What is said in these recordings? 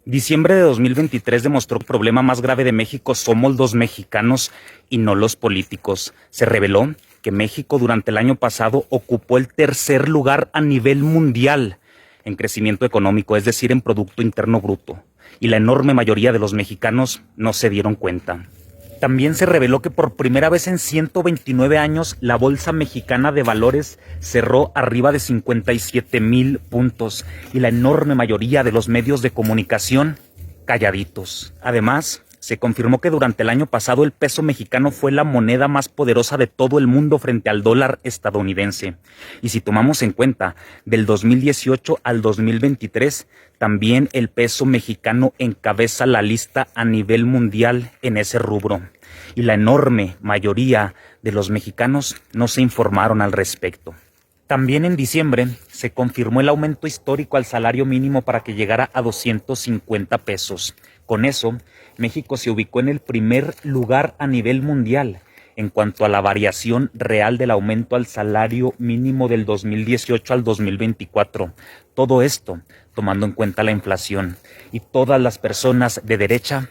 Diciembre de 2023 demostró que el problema más grave de México somos los mexicanos y no los políticos. Se reveló que México durante el año pasado ocupó el tercer lugar a nivel mundial en crecimiento económico, es decir, en Producto Interno Bruto. Y la enorme mayoría de los mexicanos no se dieron cuenta. También se reveló que por primera vez en 129 años la Bolsa Mexicana de Valores cerró arriba de 57,000 puntos y la enorme mayoría de los medios de comunicación calladitos. Además, se confirmó que durante el año pasado el peso mexicano fue la moneda más poderosa de todo el mundo frente al dólar estadounidense. Y si tomamos en cuenta del 2018 al 2023, también el peso mexicano encabeza la lista a nivel mundial en ese rubro. Y la enorme mayoría de los mexicanos no se informaron al respecto. También en diciembre se confirmó el aumento histórico al salario mínimo para que llegara a 250 pesos. Con eso, México se ubicó en el primer lugar a nivel mundial en cuanto a la variación real del aumento al salario mínimo del 2018 al 2024. Todo esto tomando en cuenta la inflación y todas las personas de derecha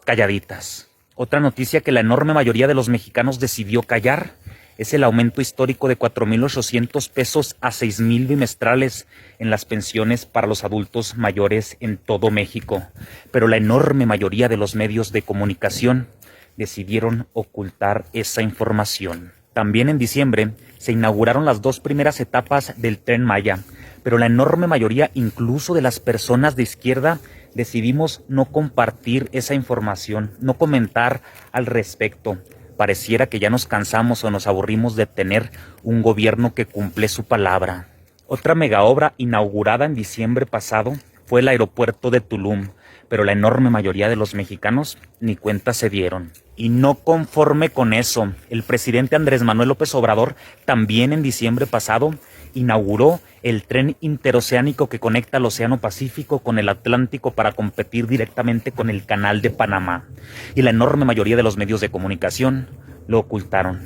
calladitas. Otra noticia que la enorme mayoría de los mexicanos decidió callar es el aumento histórico de 4,800 pesos a 6,000 bimestrales en las pensiones para los adultos mayores en todo México. Pero la enorme mayoría de los medios de comunicación decidieron ocultar esa información. También en diciembre se inauguraron las 2 primeras etapas del Tren Maya, pero la enorme mayoría, incluso de las personas de izquierda, decidimos no compartir esa información, no comentar al respecto. Pareciera que ya nos cansamos o nos aburrimos de tener un gobierno que cumple su palabra. Otra megaobra inaugurada en diciembre pasado fue el aeropuerto de Tulum, pero la enorme mayoría de los mexicanos ni cuenta se dieron. Y no conforme con eso, el presidente Andrés Manuel López Obrador también en diciembre pasado inauguró el tren interoceánico que conecta el Océano Pacífico con el Atlántico para competir directamente con el Canal de Panamá. Y la enorme mayoría de los medios de comunicación lo ocultaron.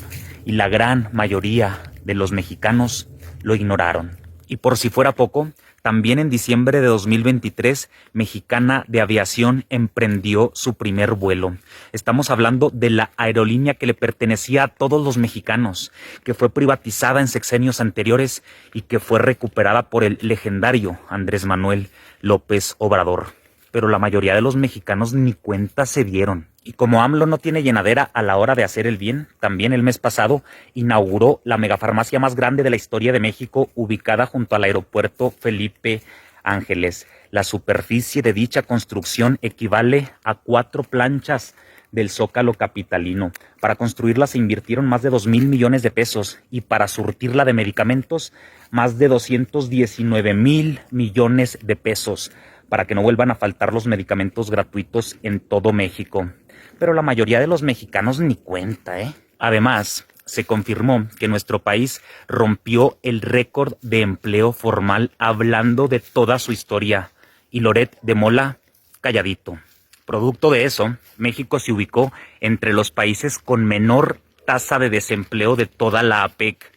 Y la gran mayoría de los mexicanos lo ignoraron. Y por si fuera poco, también en diciembre de 2023, Mexicana de Aviación emprendió su primer vuelo. Estamos hablando de la aerolínea que le pertenecía a todos los mexicanos, que fue privatizada en sexenios anteriores y que fue recuperada por el legendario Andrés Manuel López Obrador. Pero la mayoría de los mexicanos ni cuenta se dieron. Y como AMLO no tiene llenadera a la hora de hacer el bien, también el mes pasado inauguró la megafarmacia más grande de la historia de México, ubicada junto al aeropuerto Felipe Ángeles. La superficie de dicha construcción equivale a 4 planchas del Zócalo capitalino. Para construirla se invirtieron más de 2,000 millones de pesos y para surtirla de medicamentos más de 219,000 millones de pesos, para que no vuelvan a faltar los medicamentos gratuitos en todo México. Pero la mayoría de los mexicanos ni cuenta, ¿eh? Además, se confirmó que nuestro país rompió el récord de empleo formal hablando de toda su historia. Y Loret de Mola, calladito. Producto de eso, México se ubicó entre los países con menor tasa de desempleo de toda la APEC.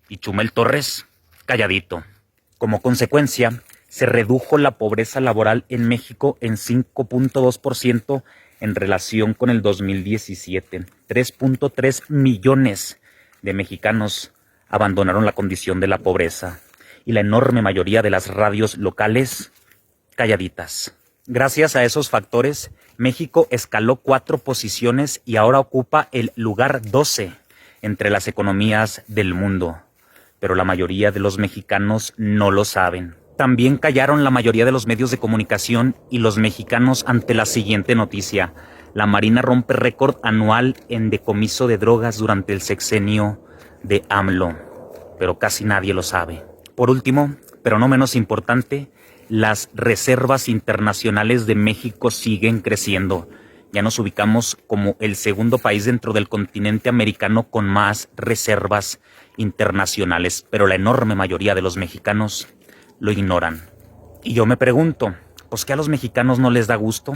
Y Chumel Torres, calladito. Como consecuencia, se redujo la pobreza laboral en México en 5,2% en relación con el 2017. 3,3 millones de mexicanos abandonaron la condición de la pobreza y la enorme mayoría de las radios locales calladitas. Gracias a esos factores, México escaló 4 posiciones y ahora ocupa el lugar 12 entre las economías del mundo. Pero la mayoría de los mexicanos no lo saben. También callaron la mayoría de los medios de comunicación y los mexicanos ante la siguiente noticia. La Marina rompe récord anual en decomiso de drogas durante el sexenio de AMLO, pero casi nadie lo sabe. Por último, pero no menos importante, las reservas internacionales de México siguen creciendo. Ya nos ubicamos como el segundo país dentro del continente americano con más reservas internacionales, pero la enorme mayoría de los mexicanos lo ignoran. Y yo me pregunto, ¿pues qué a los mexicanos no les da gusto?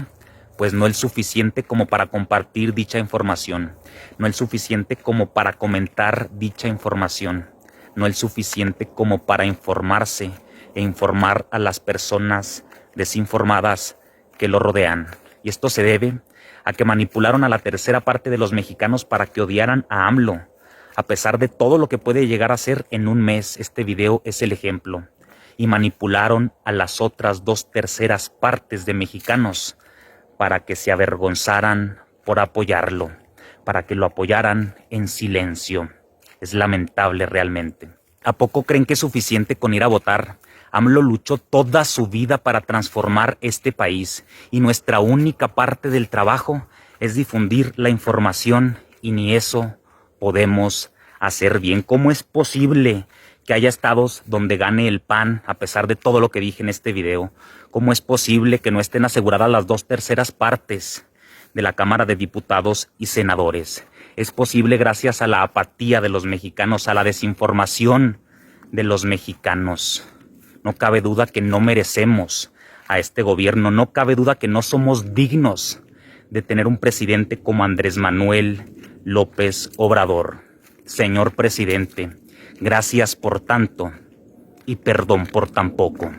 Pues no es suficiente como para compartir dicha información, no es suficiente como para comentar dicha información, no es suficiente como para informarse e informar a las personas desinformadas que lo rodean. Y esto se debe a que manipularon a la tercera parte de los mexicanos para que odiaran a AMLO. A pesar de todo lo que puede llegar a ser en un mes, este video es el ejemplo. Y manipularon a las otras 2/3 partes de mexicanos para que se avergonzaran por apoyarlo, para que lo apoyaran en silencio. Es lamentable realmente. ¿A poco creen que es suficiente con ir a votar? AMLO luchó toda su vida para transformar este país y nuestra única parte del trabajo es difundir la información y ni eso podemos hacer bien. ¿Cómo es posible que haya estados donde gane el PAN a pesar de todo lo que dije en este video? ¿Cómo es posible que no estén aseguradas las 2/3 partes de la Cámara de Diputados y Senadores? Es posible gracias a la apatía de los mexicanos, a la desinformación de los mexicanos. No cabe duda que no merecemos a este gobierno, no cabe duda que no somos dignos de tener un presidente como Andrés Manuel López Obrador. Señor presidente, gracias por tanto y perdón por tan poco.